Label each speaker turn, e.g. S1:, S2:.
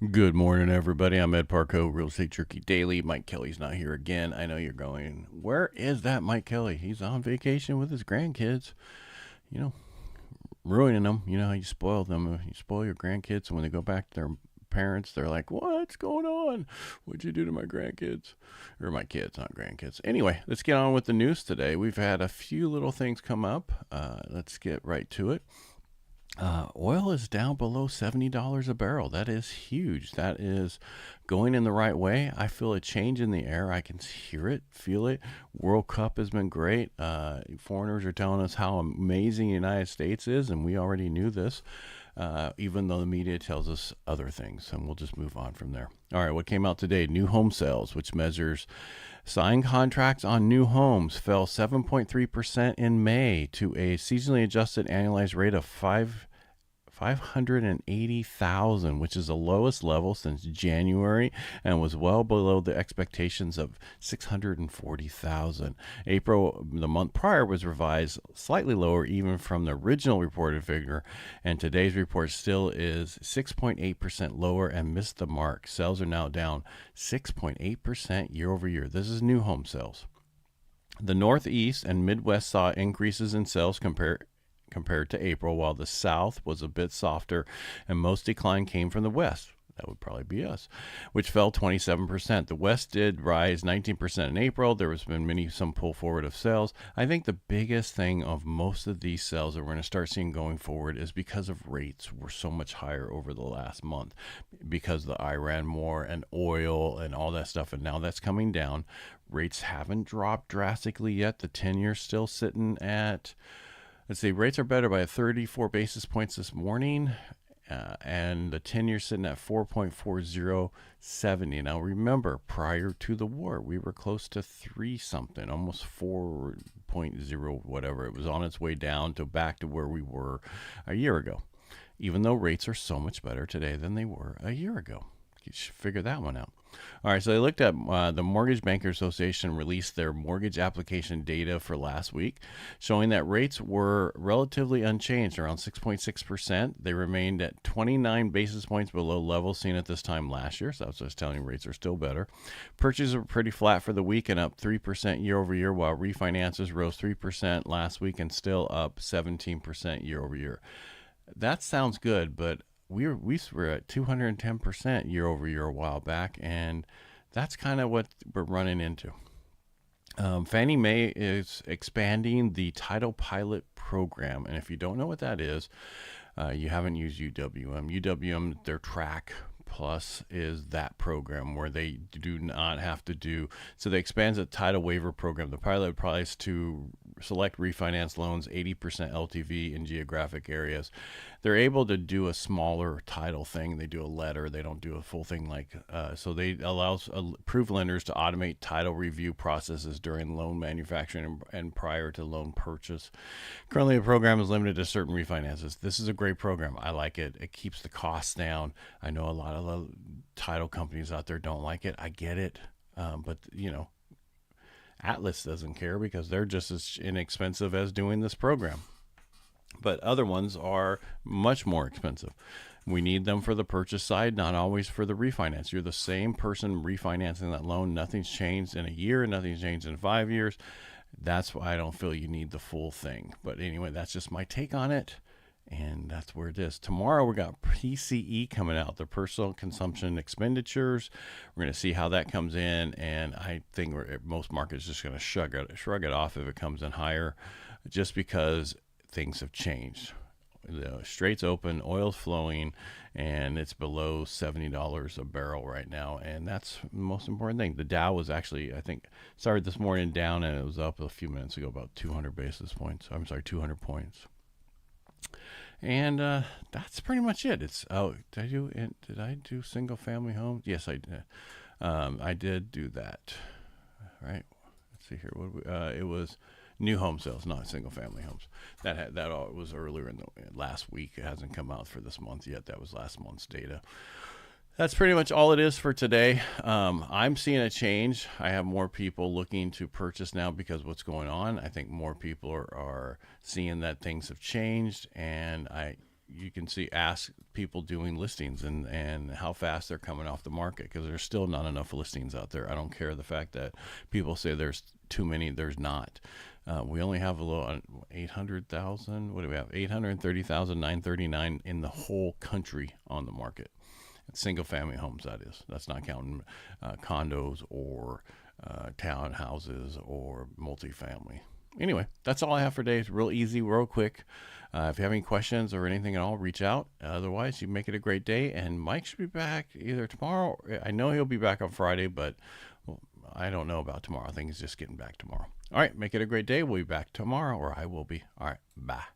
S1: Good morning, everybody. I'm Ed Parcaut, Real Estate Jerky Daily. Mike Kelly's not here again. I know you're going, where is that Mike Kelly? He's on vacation with his grandkids, you know, ruining them. You know how you spoil them. You spoil your grandkids, and when they go back to their parents, they're like, what's going on? What'd you do to my grandkids? Or my kids, not grandkids. Anyway, let's get on with the news today. We've had a few little things come up. Let's get right to it. Oil is down below $70 a barrel. That is huge. That is going in the right way. I feel a change in the air. I can hear it, feel it. World Cup has been great. Foreigners are telling us how amazing the United States is, and we already knew this, even though the media tells us other things. And we'll just move on from there. All right, what came out today? New home sales, which measures signed contracts on new homes, fell 7.3% in May to a seasonally adjusted annualized rate of 580,000, which is the lowest level since January and was well below the expectations of 640,000. April, the month prior, was revised slightly lower even from the original reported figure, and today's report still is 6.8% lower and missed the mark. Sales are now down 6.8% year over year. This is new home sales. The Northeast and Midwest saw increases in sales compared to April, while the South was a bit softer, and most decline came from the West. That would probably be us, which fell 27%. The West did rise 19% in April. There has been some pull forward of sales. I think the biggest thing of most of these sales that we're going to start seeing going forward is because of rates were so much higher over the last month because of the Iran war and oil and all that stuff, and now that's coming down. Rates haven't dropped drastically yet. The 10-year still sitting at, let's see, rates are better by 34 basis points this morning, and the 10-year sitting at 4.4070. Now, remember, prior to the war, we were close to 3 something, almost 4.0 whatever. It was on its way down to back to where we were a year ago, even though rates are so much better today than they were a year ago. You should figure that one out. All right, so they looked at the Mortgage Bankers Association released their mortgage application data for last week, showing that rates were relatively unchanged, around 6.6%. They remained at 29 basis points below levels seen at this time last year, so that's what I was telling you, rates are still better. Purchases were pretty flat for the week and up 3% year over year, while refinances rose 3% last week and still up 17% year over year. That sounds good, but we were at 210% year over year a while back, and that's kind of what we're running into. Fannie Mae is expanding the Title Pilot program, and if you don't know what that is, you haven't used UWM. UWM, their track plus is that program where they do not have to do, so they expand the title waiver program. The pilot applies to select refinance loans, 80% LTV in geographic areas. They're able to do a smaller title thing. They do a letter. They don't do a full thing so they allows approved lenders to automate title review processes during loan manufacturing and prior to loan purchase. Currently, the program is limited to certain refinances. This is a great program. I like it. It keeps the costs down. I know a lot of title companies out there don't like it. I get it. But, Atlas doesn't care because they're just as inexpensive as doing this program. But other ones are much more expensive. We need them for the purchase side, not always for the refinance. You're the same person refinancing that loan. Nothing's changed in a year. Nothing's changed in 5 years. That's why I don't feel you need the full thing. But anyway, that's just my take on it. And that's where it is. Tomorrow we got PCE coming out, the personal consumption expenditures. We're going to see how that comes in, and I think most markets just going to shrug it off if it comes in higher, just because things have changed. The Straits open, oil's flowing, and it's below $70 a barrel right now, and that's the most important thing. The Dow was actually, I think, started this morning down, and it was up a few minutes ago about 200 points. And that's pretty much it. Did I do single family homes? Yes, I did. I did do that. All right. Let's see here. It was new home sales, not single family homes. That all was earlier in the last week. It hasn't come out for this month yet. That was last month's data. That's pretty much all it is for today. I'm seeing a change. I have more people looking to purchase now because of what's going on. I think more people are seeing that things have changed, and you can see, ask people doing listings and how fast they're coming off the market, because there's still not enough listings out there. I don't care the fact that people say there's too many. There's not. We only have a little 800,000. What do we have? 830,939 in the whole country on the market. Single family homes, that is. That's not counting condos or townhouses or multifamily. Anyway, that's all I have for today. It's real easy, real quick. If you have any questions or anything at all, reach out. Otherwise, you make it a great day. And Mike should be back either tomorrow. I know he'll be back on Friday, but I don't know about tomorrow. I think he's just getting back tomorrow. All right, make it a great day. We'll be back tomorrow, or I will be. All right, bye.